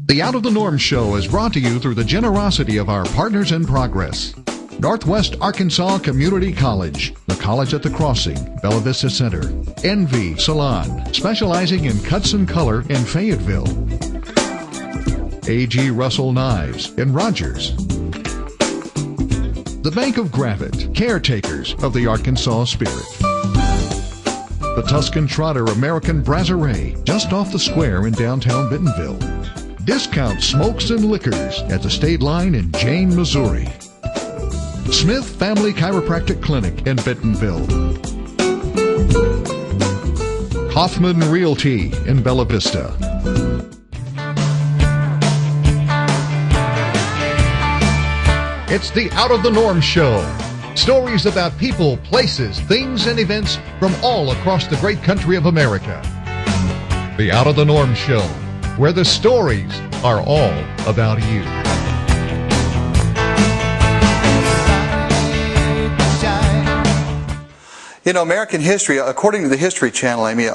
The Out of the Norm Show is brought to you through the generosity of our partners in progress. Northwest Arkansas Community College, the College at the Crossing, Bella Vista Center. Envy Salon, specializing in cuts and color in Fayetteville. A.G. Russell Knives in Rogers. The Bank of Gravette, caretakers of the Arkansas spirit. The Tuscan Trotter American Brasserie, just off the square in downtown Bentonville. Discount Smokes and Liquors at the state line in Jane, Missouri. Smith Family Chiropractic Clinic in Bentonville. Hoffman Realty in Bella Vista. It's the Out of the Norm Show. Stories about people, places, things, and events from all across the great country of America. The Out of the Norm Show, where the stories are all about you. You know, American history, according to the History Channel, Amy,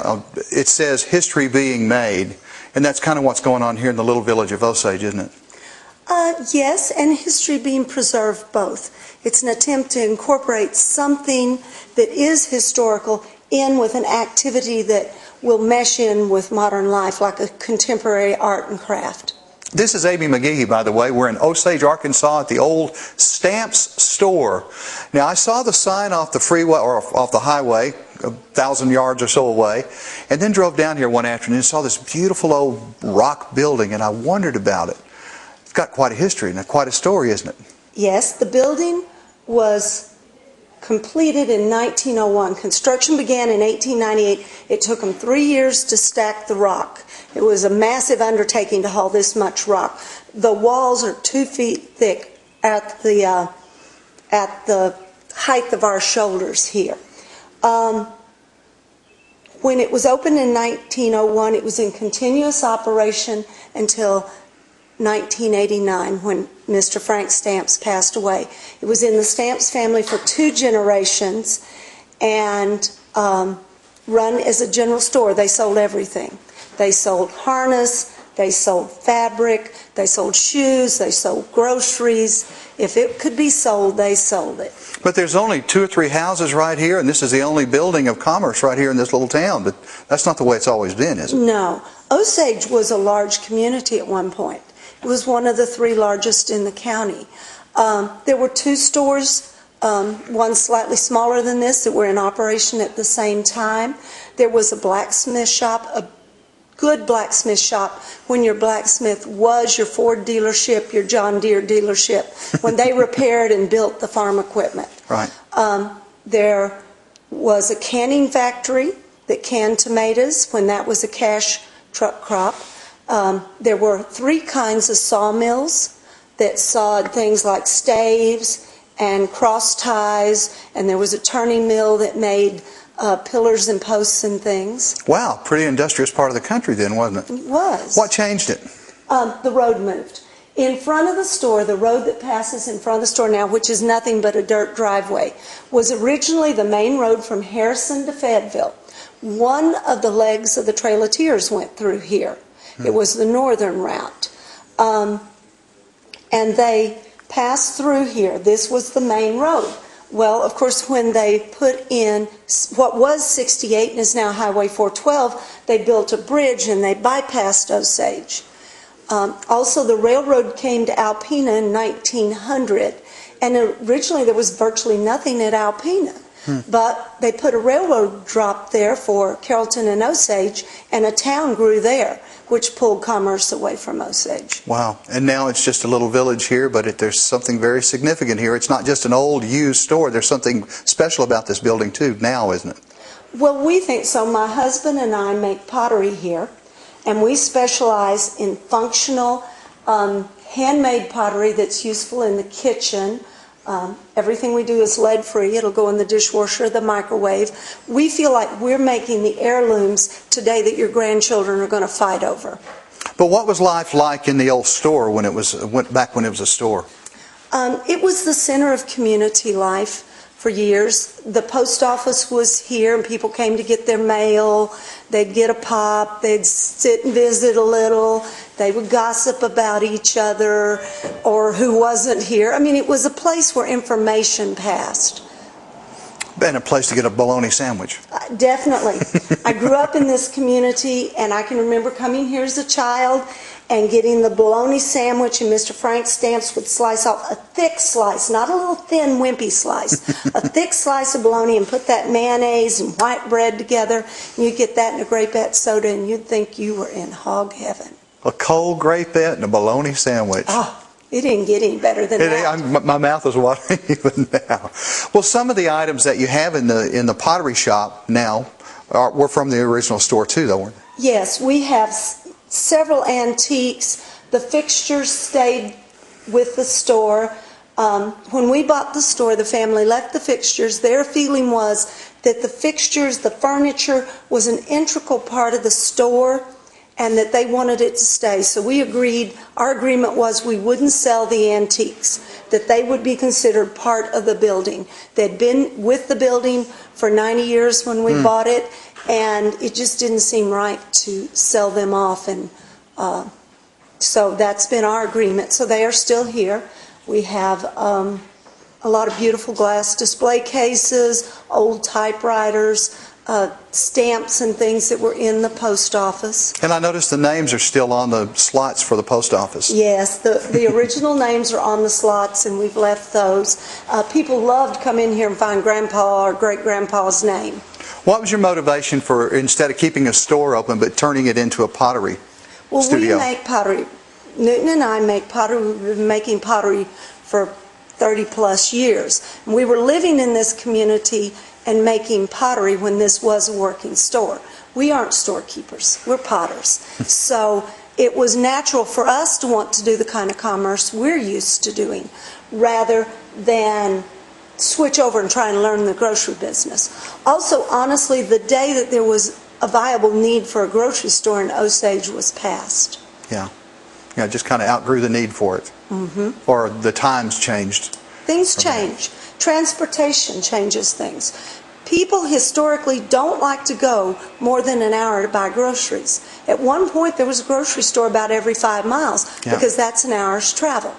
it says history being made. And that's kind of what's going on here in the little village of Osage, isn't it? Yes, and history being preserved both. It's an attempt to incorporate something that is historical in with an activity that will mesh in with modern life, like a contemporary art and craft. This is Amy McGehee, by the way. We're in Osage, Arkansas at the old Stamps store. Now, I saw the sign off the freeway, or off the highway, 1,000 yards or so away, and then drove down here one afternoon and saw this beautiful old rock building, and I wondered about it. It's got quite a history and quite a story, isn't it? Yes, the building was completed in 1901. Construction began in 1898. It took them 3 years to stack the rock. It was a massive undertaking to haul this much rock. The walls are 2 feet thick at the height of our shoulders here. When it was opened in 1901, it was in continuous operation until 1989, when Mr. Frank Stamps passed away. It was in the Stamps family for 2 generations and run as a general store. They sold everything. They sold harness, they sold fabric, they sold shoes, they sold groceries. If it could be sold, they sold it. But there's only 2 or 3 houses right here, and this is the only building of commerce right here in this little town. But that's not the way it's always been, is it? No. Osage was a large community at one point. It was one of the 3 largest in the county. There were 2 stores, one slightly smaller than this, that were in operation at the same time. There was a blacksmith shop, a good blacksmith shop, when your blacksmith was your Ford dealership, your John Deere dealership, when they repaired and built the farm equipment. Right. There was a canning factory that canned tomatoes when that was a cash truck crop. There were 3 kinds of sawmills that sawed things like staves and cross ties, and there was a turning mill that made pillars and posts and things. Wow, pretty industrious part of the country then, wasn't it? It was. What changed it? The road moved. In front of the store, the road that passes in front of the store now, which is nothing but a dirt driveway, was originally the main road from Harrison to Fayetteville. One of the legs of the Trail of Tears went through here. It was the northern route. And they passed through here. This was the main road. Well, of course, when they put in what was 68 and is now Highway 412, they built a bridge and they bypassed Osage. Also, the railroad came to Alpena in 1900, and originally there was virtually nothing at Alpena. But they put a railroad drop there for Carrollton and Osage, and a town grew there, which pulled commerce away from Osage. Wow. And now it's just a little village here, but there's something very significant here. It's not just an old used store. There's something special about this building too now, isn't it? Well, we think so. My husband and I make pottery here, and we specialize in functional handmade pottery that's useful in the kitchen. Everything we do is lead-free. It'll go in the dishwasher, the microwave. We feel like we're making the heirlooms today that your grandchildren are going to fight over. But what was life like in the old store back when it was a store? It was the center of community life for years. The post office was here, and people came to get their mail. They'd get a pop. They'd sit and visit a little. They would gossip about each other or who wasn't here. I mean, it was a place where information passed. And a place to get a bologna sandwich. Definitely. I grew up in this community, and I can remember coming here as a child and getting the bologna sandwich, and Mr. Frank Stamps would slice off a thick slice, not a little thin, wimpy slice, a thick slice of bologna, and put that mayonnaise and white bread together, and you'd get that in a grapette soda, and you'd think you were in hog heaven. A cold grapette and a bologna sandwich. Oh, it didn't get any better than that. My mouth is watering even now. Well, some of the items that you have in the pottery shop now were from the original store too, though, weren't they? Yes, we have several antiques. The fixtures stayed with the store. When we bought the store, the family left the fixtures. Their feeling was that the fixtures, the furniture, was an integral part of the store, and that they wanted it to stay. So we agreed, our agreement was we wouldn't sell the antiques, that they would be considered part of the building. They'd been with the building for 90 years when we bought it, and it just didn't seem right to sell them off. And so that's been our agreement. So they are still here. We have a lot of beautiful glass display cases, old typewriters, stamps and things that were in the post office. And I noticed the names are still on the slots for the post office. Yes, the original names are on the slots, and we've left those. People loved to come in here and find Grandpa or great-grandpa's name. What was your motivation for, instead of keeping a store open, but turning it into a pottery studio? We make pottery. Newton and I make pottery. We've been making pottery for 30-plus years. And we were living in this community and making pottery when this was a working store. We aren't storekeepers. We're potters. So it was natural for us to want to do the kind of commerce we're used to doing, rather than switch over and try and learn the grocery business. Also, honestly, the day that there was a viable need for a grocery store in Osage was past. Yeah. Yeah, just kind of outgrew the need for it. Or the times changed. Things change. Transportation changes things. People historically don't like to go more than an hour to buy groceries. At one point, there was a grocery store about every 5 miles because that's an hour's travel.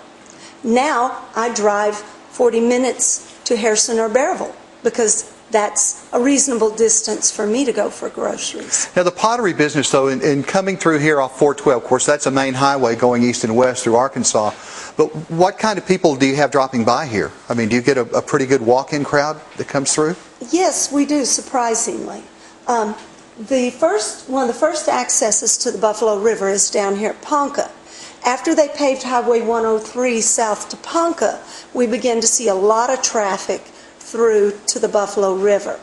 Now, I drive 40 minutes to Harrison or Bearville because that's a reasonable distance for me to go for groceries. Now, the pottery business, though, in coming through here off 412, of course, that's a main highway going east and west through Arkansas. But what kind of people do you have dropping by here? I mean, do you get a pretty good walk-in crowd that comes through? Yes, we do, surprisingly. One of the first accesses to the Buffalo River is down here at Ponca. After they paved Highway 103 south to Ponca, we began to see a lot of traffic through to the Buffalo River.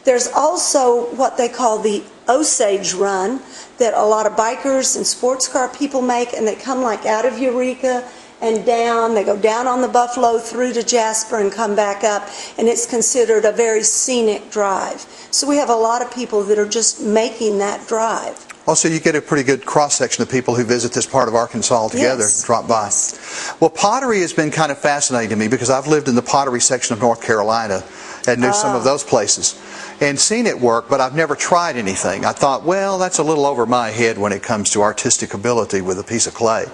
There's also what they call the Osage Run that a lot of bikers and sports car people make, and they come like out of Eureka and down. They go down on the Buffalo through to Jasper and come back up, and it's considered a very scenic drive. So we have a lot of people that are just making that drive. Also, you get a pretty good cross-section of people who visit this part of Arkansas altogether, drop by. Yes. Well, pottery has been kind of fascinating to me because I've lived in the pottery section of North Carolina and knew some of those places and seen it work, but I've never tried anything. I thought, well, that's a little over my head when it comes to artistic ability with a piece of clay.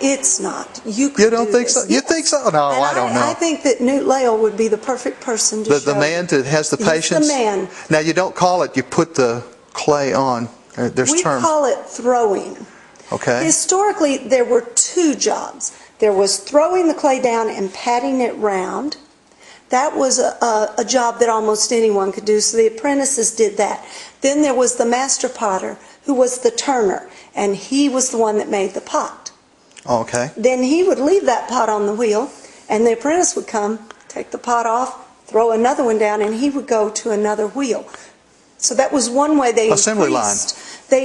It's not. You don't think so? You think so? No, I don't know. I think that Newt Lale would be the perfect person to show. The man that has the patience? He's the man. Now, you don't call it, you put the clay on. There's we terms. call it throwing. Okay. Historically, there were two jobs. There was throwing the clay down and patting it round. That was a job that almost anyone could do, so the apprentices did that. Then there was the master potter, who was the turner, and he was the one that made the pot. Okay. Then he would leave that pot on the wheel, and the apprentice would come, take the pot off, throw another one down, and he would go to another wheel. So that was one way they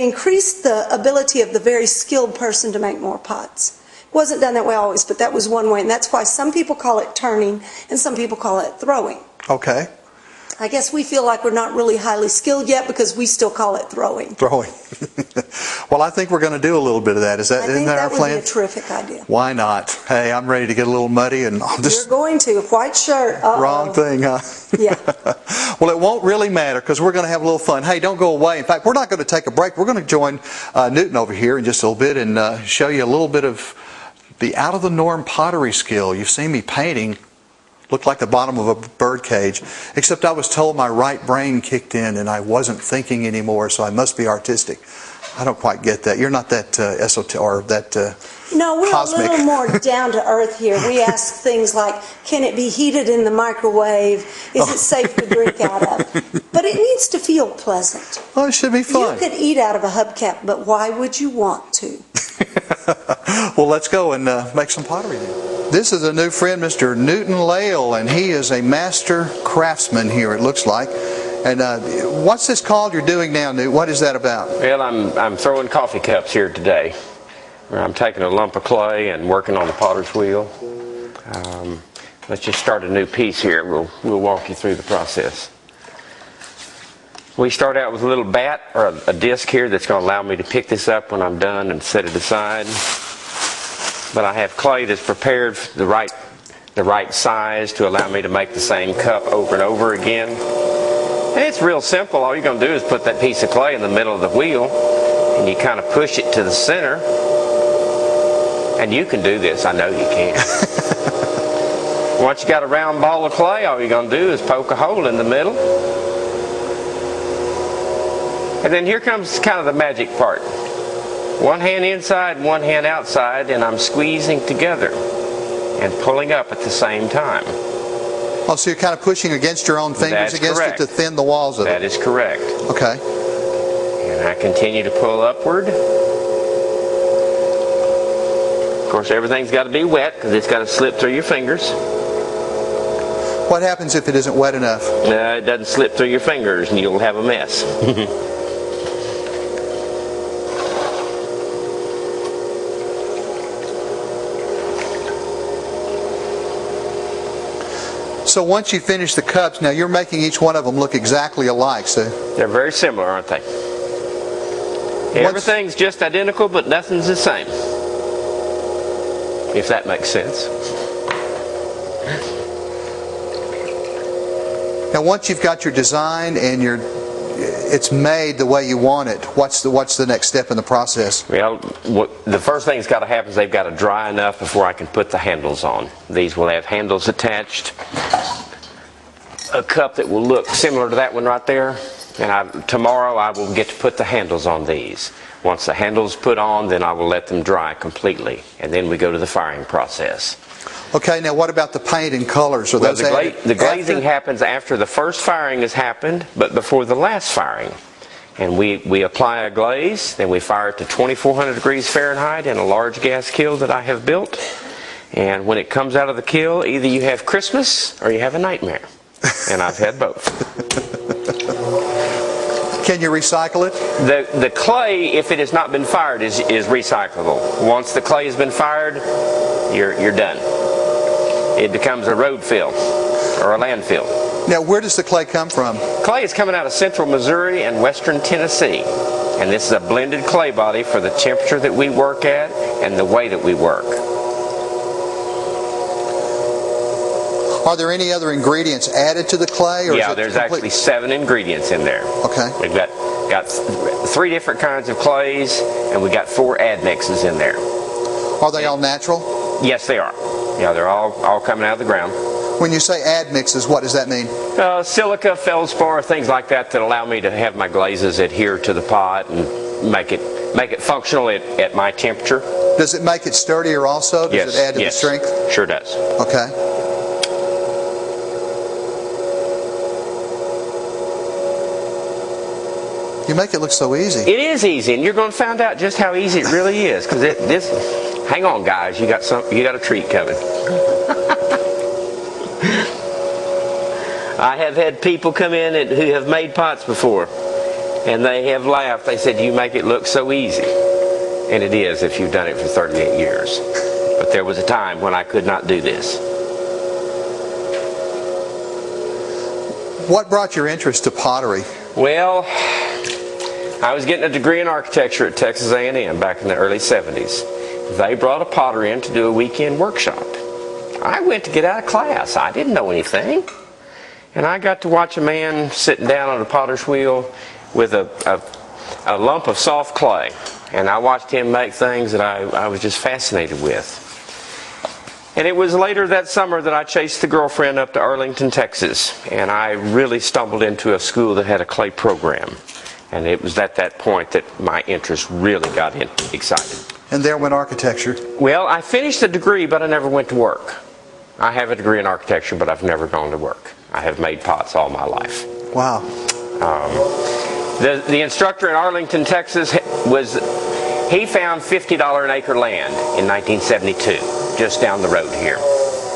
increased the ability of the very skilled person to make more pots. It wasn't done that way always, but that was one way, and that's why some people call it turning and some people call it throwing. Okay. I guess we feel like we're not really highly skilled yet because we still call it throwing. Throwing. Well, I think we're going to do a little bit of that. Isn't that our plan? Would be a terrific idea. Why not? Hey, I'm ready to get a little muddy and You're going to. White shirt. Uh-oh. Wrong thing, huh? Yeah. Well, it won't really matter because we're going to have a little fun. Hey, don't go away. In fact, we're not going to take a break. We're going to join Newton over here in just a little bit and show you a little bit of the out-of-the-norm pottery skill. You've seen me painting. Looked like the bottom of a bird cage, except I was told my right brain kicked in and I wasn't thinking anymore, so I must be artistic. I don't quite get that. You're not that esoteric or that No, we're cosmic. a little more down to earth here. We ask things like, can it be heated in the microwave? Is it safe to drink out of? But it needs to feel pleasant. Oh, it should be fun. You could eat out of a hubcap, but why would you want to? Well, let's go and make some pottery then. This is a new friend, Mr. Newton Lale, and he is a master craftsman here, it looks like. And what's this called you're doing now, Newt? What is that about? Well, I'm throwing coffee cups here today. I'm taking a lump of clay and working on the potter's wheel. Let's just start a new piece here. We'll walk you through the process. We start out with a little bat or a disc here that's going to allow me to pick this up when I'm done and set it aside. But I have clay that's prepared the right size to allow me to make the same cup over and over again. And it's real simple. All you're going to do is put that piece of clay in the middle of the wheel and you kind of push it to the center. And you can do this. I know you can. Once you got a round ball of clay, all you're going to do is poke a hole in the middle. And then here comes kind of the magic part. One hand inside, one hand outside, and I'm squeezing together and pulling up at the same time. Oh, so you're kind of pushing against your own fingers against it to thin the walls of it. That is correct. Okay. And I continue to pull upward. Of course, everything's got to be wet because it's got to slip through your fingers. What happens if it isn't wet enough? It doesn't slip through your fingers and you'll have a mess. So once you finish the cups, now you're making each one of them look exactly alike. So they're very similar, aren't they? Everything's just identical, but nothing's the same. If that makes sense. Now once you've got your design and it's made the way you want it, what's the next step in the process? Well, the first thing that's got to happen is they've got to dry enough before I can put the handles on. These will have handles attached. A cup that will look similar to that one right there. And tomorrow I will get to put the handles on these. Once the handles put on, then I will let them dry completely. And then we go to the firing process. Okay, now what about the paint and colors? Are those the glazing happens after the first firing has happened, but before the last firing. And we apply a glaze, then we fire it to 2400 degrees Fahrenheit in a large gas kiln that I have built. And when it comes out of the kiln, either you have Christmas or you have a nightmare. And I've had both. Can you recycle it? The clay, if it has not been fired, is recyclable. Once the clay has been fired, you're done. It becomes a road fill or a landfill. Now, where does the clay come from? Clay is coming out of central Missouri and western Tennessee. And this is a blended clay body for the temperature that we work at and the way that we work. Are there any other ingredients added to the clay? Or yeah, there's actually 7 ingredients in there. Okay. We've got 3 different kinds of clays, and we've got 4 admixes in there. Are they all natural? Yes, they are. Yeah, they're all coming out of the ground. When you say admixes, what does that mean? Silica, feldspar, things like that allow me to have my glazes adhere to the pot and make it functional at my temperature. Does it make it sturdier also? Does it add to the strength? Sure does. Okay. You make it look so easy. It is easy, and you're going to find out just how easy it really is. Because hang on, guys, you got a treat coming. I have had people come in who have made pots before, and they have laughed. They said, "You make it look so easy," and it is if you've done it for 38 years. But there was a time when I could not do this. what brought your interest to pottery? Well, I was getting a degree in architecture at Texas A&M back in the early 70s. They brought a potter in to do a weekend workshop. I went to get out of class. I didn't know anything. And I got to watch a man sitting down on a potter's wheel with a lump of soft clay. And I watched him make things that I was just fascinated with. And it was later that summer that I chased the girlfriend up to Arlington, Texas. And I really stumbled into a school that had a clay program. And it was at that point that my interest really got excited. And there went architecture. Well, I finished the degree, but I never went to work. I have a degree in architecture, but I've never gone to work. I have made pots all my life. Wow. The instructor in Arlington, Texas, he found $50 an acre land in 1972, just down the road here.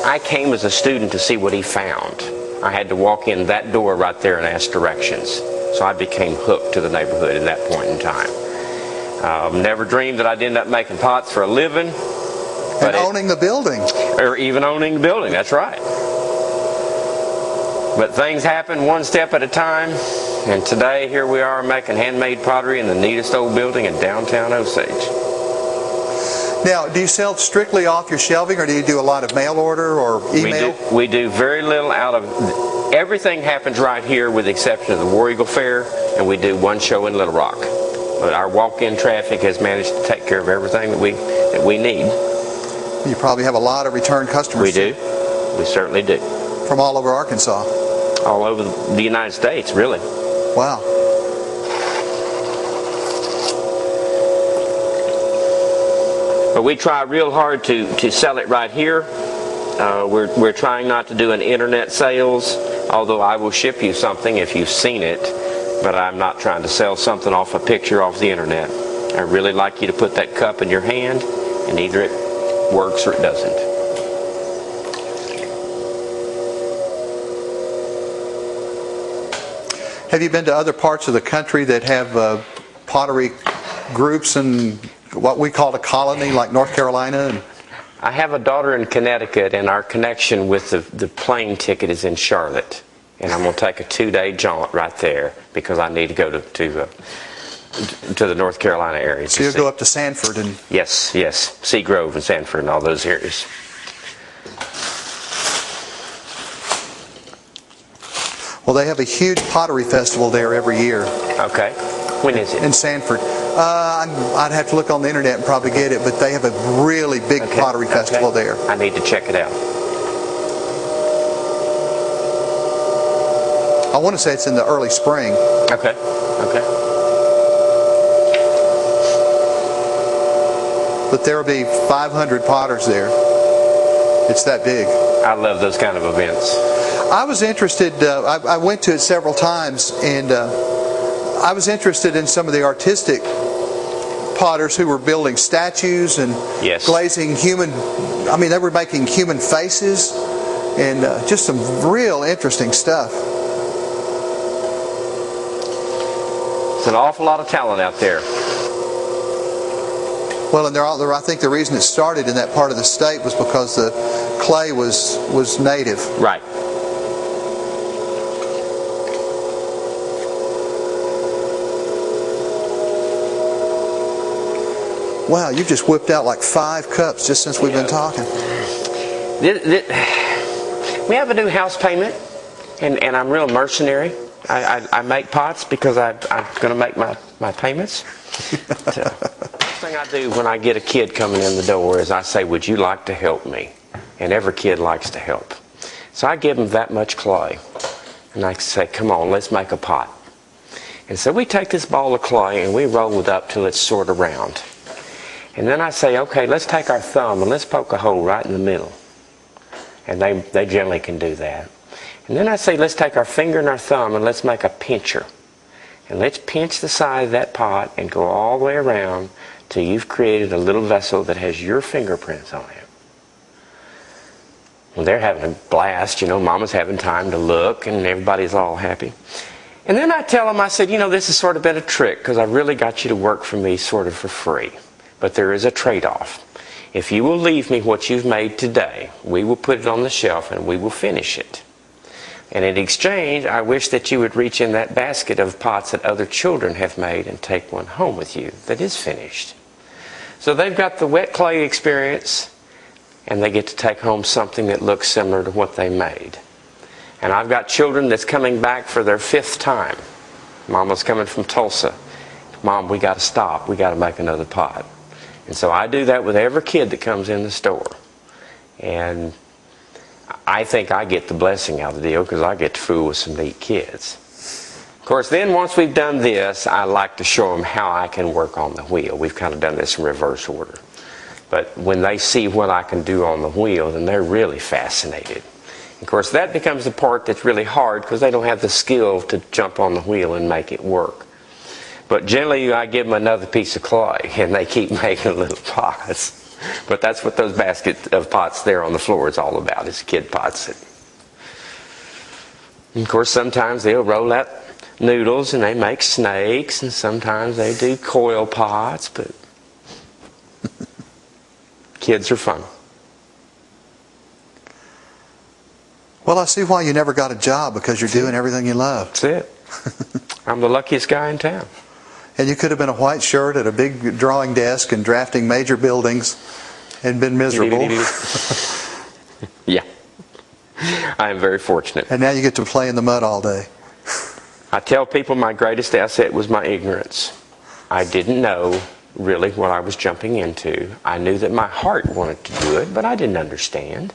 I came as a student to see what he found. I had to walk in that door right there and ask directions. So I became hooked to the neighborhood at that point in time. Never dreamed that I'd end up making pots for a living. And owning the building. Or even owning the building, that's right. But things happen one step at a time. And today, here we are making handmade pottery in the neatest old building in downtown Osage. Now, do you sell strictly off your shelving, or do you do a lot of mail order or email? We do very little out of... Everything happens right here with the exception of the War Eagle Fair, and we do one show in Little Rock. But our walk-in traffic has managed to take care of everything that we need. You probably have a lot of return customers. We do. We certainly do. From all over Arkansas. All over the United States, really. Wow. But we try real hard to sell it right here. We're trying not to do an internet sales, although I will ship you something if you've seen it. But I'm not trying to sell something off a picture off the internet. I really like you to put that cup in your hand, and either it works or it doesn't. Have you been to other parts of the country that have pottery groups and what we call a colony, like North Carolina? I have a daughter in Connecticut, and our connection with the plane ticket is in Charlotte. And I'm going to take a 2-day jaunt right there because I need to go to the North Carolina area. So you'll go up to Sanford and... Yes. Seagrove and Sanford and all those areas. Well, they have a huge pottery festival there every year. Okay. When is it? In Sanford. I'd have to look on the internet and probably get it, but they have a really big pottery festival there. I need to check it out. I want to say it's in the early spring. Okay. But there will be 500 potters there. It's that big. I love those kind of events. I was interested, I went to it several times, and I was interested in some of the artistic potters who were building statues and glazing they were making human faces and just some real interesting stuff. There's an awful lot of talent out there. Well, and I think the reason it started in that part of the state was because the clay was native. Right. Wow, you've just whipped out like 5 cups just since we've been talking. We have a new house payment, and I'm real mercenary. I make pots because I'm going to make my payments. So, first thing I do when I get a kid coming in the door is I say, would you like to help me? And every kid likes to help. So I give them that much clay. And I say, come on, let's make a pot. And so we take this ball of clay and we roll it up till it's sort of round. And then I say, okay, let's take our thumb and let's poke a hole right in the middle. And they generally can do that. And then I say, let's take our finger and our thumb and let's make a pincher. And let's pinch the side of that pot and go all the way around till you've created a little vessel that has your fingerprints on it. Well, they're having a blast, Mama's having time to look and everybody's all happy. And then I tell them, I said, this has sort of been a trick because I really got you to work for me sort of for free. But there is a trade-off. If you will leave me what you've made today, we will put it on the shelf and we will finish it. And in exchange, I wish that you would reach in that basket of pots that other children have made and take one home with you that is finished. So they've got the wet clay experience, and they get to take home something that looks similar to what they made. And I've got children that's coming back for their 5th time. Mama's coming from Tulsa. Mom, we got to stop. We got to make another pot. And so I do that with every kid that comes in the store. And I think I get the blessing out of the deal because I get to fool with some neat kids. Of course, then once we've done this, I like to show them how I can work on the wheel. We've kind of done this in reverse order. But when they see what I can do on the wheel, then they're really fascinated. Of course, that becomes the part that's really hard because they don't have the skill to jump on the wheel and make it work. But generally, I give them another piece of clay, and they keep making little pots. But that's what those baskets of pots there on the floor is all about, is kid pots. And of course, sometimes they'll roll out noodles and they make snakes, and sometimes they do coil pots, but kids are fun. Well, I see why you never got a job, because you're doing everything you love. That's it. I'm the luckiest guy in town. And you could have been a white shirt at a big drawing desk and drafting major buildings and been miserable. Yeah. I am very fortunate. And now you get to play in the mud all day. I tell people my greatest asset was my ignorance. I didn't know really what I was jumping into. I knew that my heart wanted to do it, but I didn't understand.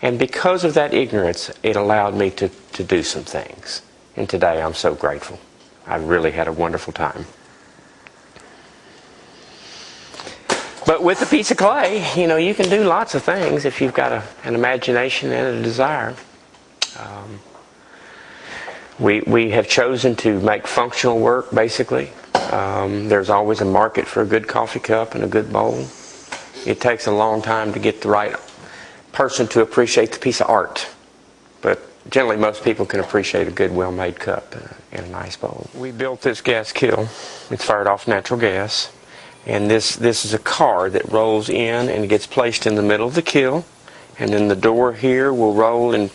And because of that ignorance, it allowed me to do some things. And today I'm so grateful. I really had a wonderful time. But with a piece of clay, you know, you can do lots of things if you've got an imagination and a desire. We have chosen to make functional work, basically. There's always a market for a good coffee cup and a good bowl. It takes a long time to get the right person to appreciate the piece of art. But generally, most people can appreciate a good, well-made cup and a nice bowl. We built this gas kiln. It's fired off natural gas. And this is a car that rolls in and gets placed in the middle of the kiln. And then the door here will roll and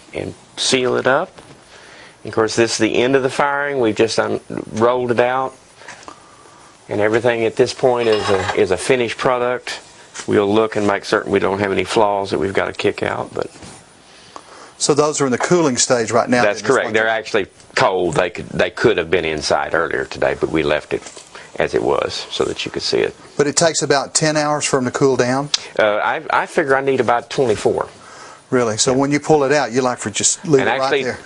seal it up. And of course, this is the end of the firing. We've just rolled it out. And everything at this point is a finished product. We'll look and make certain we don't have any flaws that we've got to kick out. But so those are in the cooling stage right now? That's correct. They're actually cold. They could have been inside earlier today, but we left it as it was so that you could see it. But it takes about 10 hours for them to cool down? I figure I need about 24. Really? So when you pull it out, you like for just leave it right there?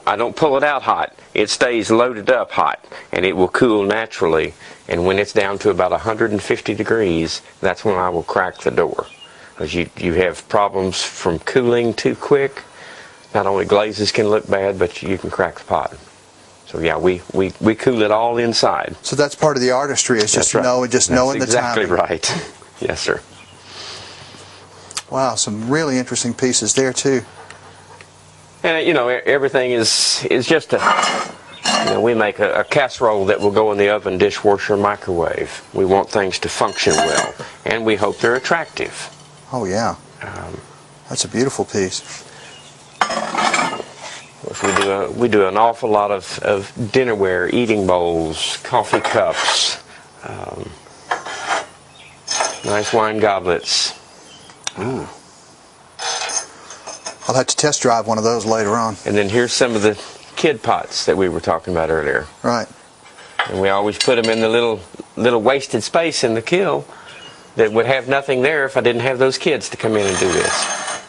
I don't pull it out hot. It stays loaded up hot, and it will cool naturally. And when it's down to about 150 degrees, that's when I will crack the door. Because you have problems from cooling too quick. Not only glazes can look bad, but you can crack the pot. So yeah, we cool it all inside. So that's part of the artistry, is just knowing the timing. That's exactly right. Yes, sir. Wow, some really interesting pieces there too. And you know, everything is just we make a casserole that will go in the oven, dishwasher, microwave. We want things to function well, and we hope they're attractive. Oh yeah, that's a beautiful piece. We do an awful lot of dinnerware, eating bowls, coffee cups, nice wine goblets. Ooh. I'll have to test drive one of those later on. And then here's some of the kid pots that we were talking about earlier. Right. And we always put them in the little wasted space in the kiln that would have nothing there if I didn't have those kids to come in and do this.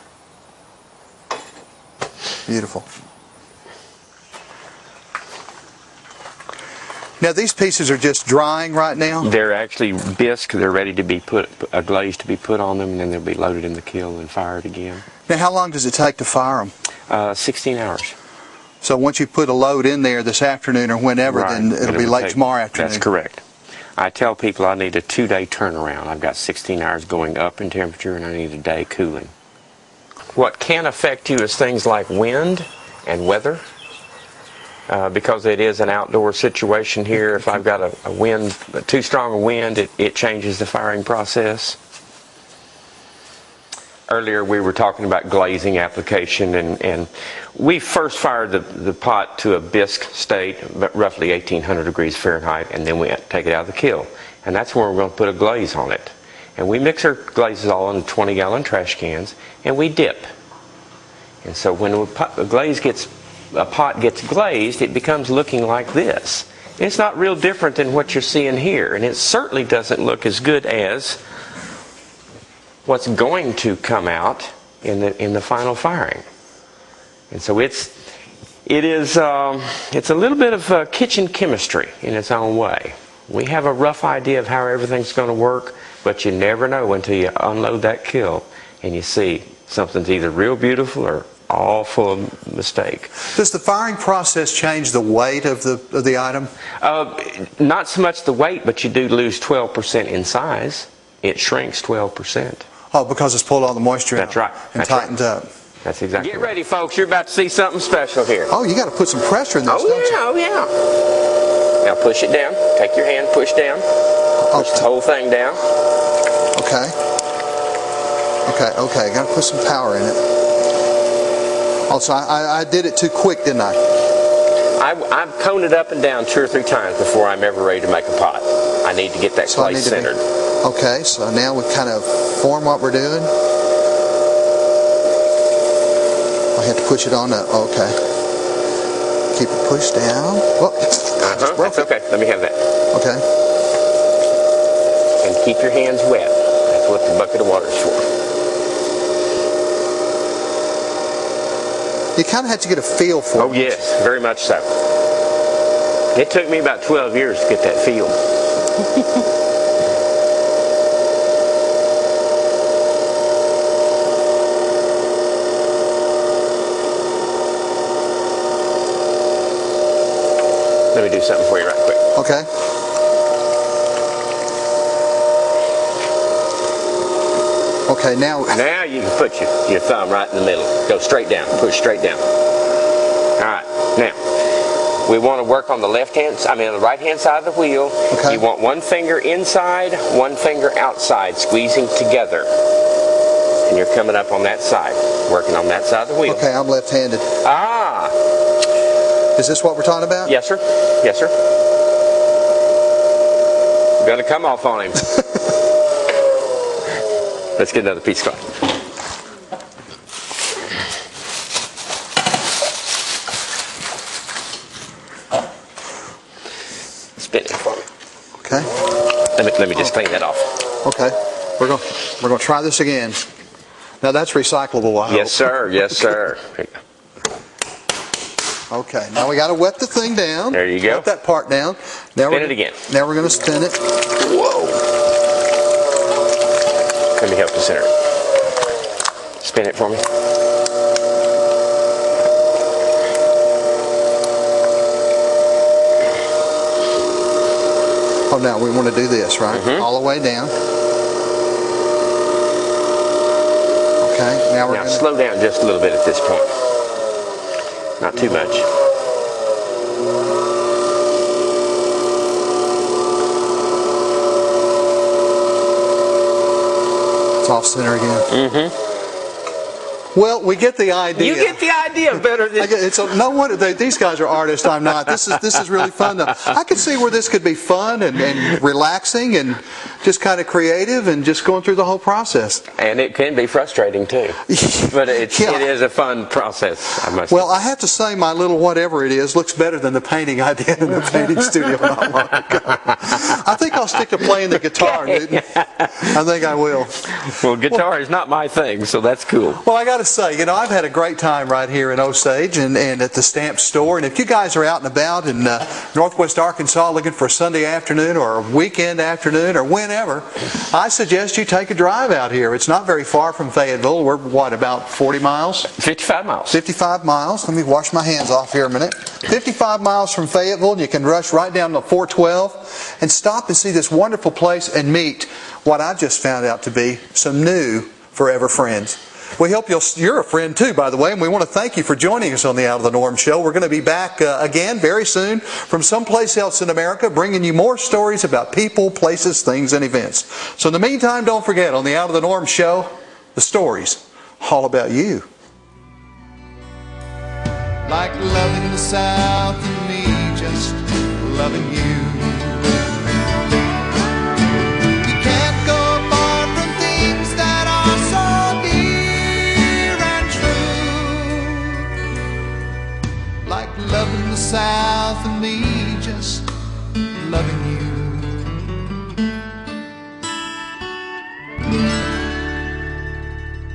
Beautiful. Now these pieces are just drying right now? They're actually bisque. They're ready to be a glaze to be put on them, and then they'll be loaded in the kiln and fired again. Now how long does it take to fire them? 16 hours. So once you put a load in there this afternoon or whenever, right, then it'll be late tomorrow afternoon? That's correct. I tell people I need a 2-day turnaround. I've got 16 hours going up in temperature, and I need a day cooling. What can affect you is things like wind and weather. Because it is an outdoor situation here, if I've got a wind, too strong a wind, it changes the firing process. Earlier we were talking about glazing application, and we first fired the pot to a bisque state, roughly 1800 degrees Fahrenheit, and then we take it out of the kiln. And that's where we're going to put a glaze on it. And we mix our glazes all in 20-gallon trash cans, and we dip. And so when a pot gets glazed, it becomes looking like this. It's not real different than what you're seeing here, and it certainly doesn't look as good as what's going to come out in the final firing. And so it's a little bit of kitchen chemistry in its own way. We have a rough idea of how everything's going to work, but you never know until you unload that kiln and you see something's either real beautiful or all full of mistake. Does the firing process change the weight of the item? Not so much the weight, but you do lose 12% in size. It shrinks 12%. Oh, because it's pulled all the moisture out. That's right. And tightened up. That's exactly. Get ready, folks. You're about to see something special here. Oh, you got to put some pressure in this, don't you? Oh yeah. Now push it down. Take your hand, push down. Push the whole thing down. Okay. Okay. Got to put some power in it. Also, I did it too quick, didn't I? I've coned it up and down 2 or 3 times before I'm ever ready to make a pot. I need to get that place centered. Okay, so now we kind of form what we're doing. I have to push it on. Okay. Keep it pushed down. Well, that's okay. Let me have that. Okay. And keep your hands wet. That's what the bucket of water is for. You kind of have to get a feel for it. Oh yes, very much so. It took me about 12 years to get that feel. Let me do something for you right quick. Okay. Okay, now you can put your thumb right in the middle. Go straight down. Push straight down. All right. Now, we want to work on the the right-hand side of the wheel. Okay. You want one finger inside, one finger outside, squeezing together. And you're coming up on that side, working on that side of the wheel. Okay, I'm left-handed. Ah. Is this what we're talking about? Yes, sir. Yes, sir. Gonna come off on him. Let's get another piece going. Spin it for me. Okay. Let me just clean that off. Okay. We're going to try this again. Now that's recyclable, I hope. Yes, sir. Yes, sir. Okay, now we got to wet the thing down. There you go. Wet that part down. Now Spin it again. Now we're going to spin it. Whoa. Let me help you center it. Spin it for me. Oh, now we want to do this, right? Mm-hmm. All the way down. Okay, now we're going to slow down just a little bit at this point. Not too much. It's off center again. Mm-hmm. Well, we get the idea. You get the idea better than... No wonder these guys are artists. I'm not. This is really fun, though. I could see where this could be fun and relaxing and just kind of creative and just going through the whole process. And it can be frustrating, too. But it is a fun process, I must say. Well, I have to say my little whatever it is looks better than the painting I did in the painting studio not long ago. I think I'll stick to playing the guitar, Newton. I think I will. Well, guitar is not my thing, so that's cool. Well, I got to say, I've had a great time right here in Osage and at the stamp store. And if you guys are out and about in Northwest Arkansas looking for a Sunday afternoon or a weekend afternoon or whenever, I suggest you take a drive out here. It's not very far from Fayetteville. We're, about 40 miles? 55 miles. 55 miles. Let me wash my hands off here a minute. 55 miles from Fayetteville, and you can rush right down to 412 and stop and see this wonderful place and meet what I've just found out to be some new forever friends. We hope you're a friend too, by the way, and we want to thank you for joining us on the Out of the Norm show. We're going to be back again very soon from someplace else in America, bringing you more stories about people, places, things, and events. So in the meantime, don't forget, on the Out of the Norm show, the stories, all about you. Like loving the South and me just loving you.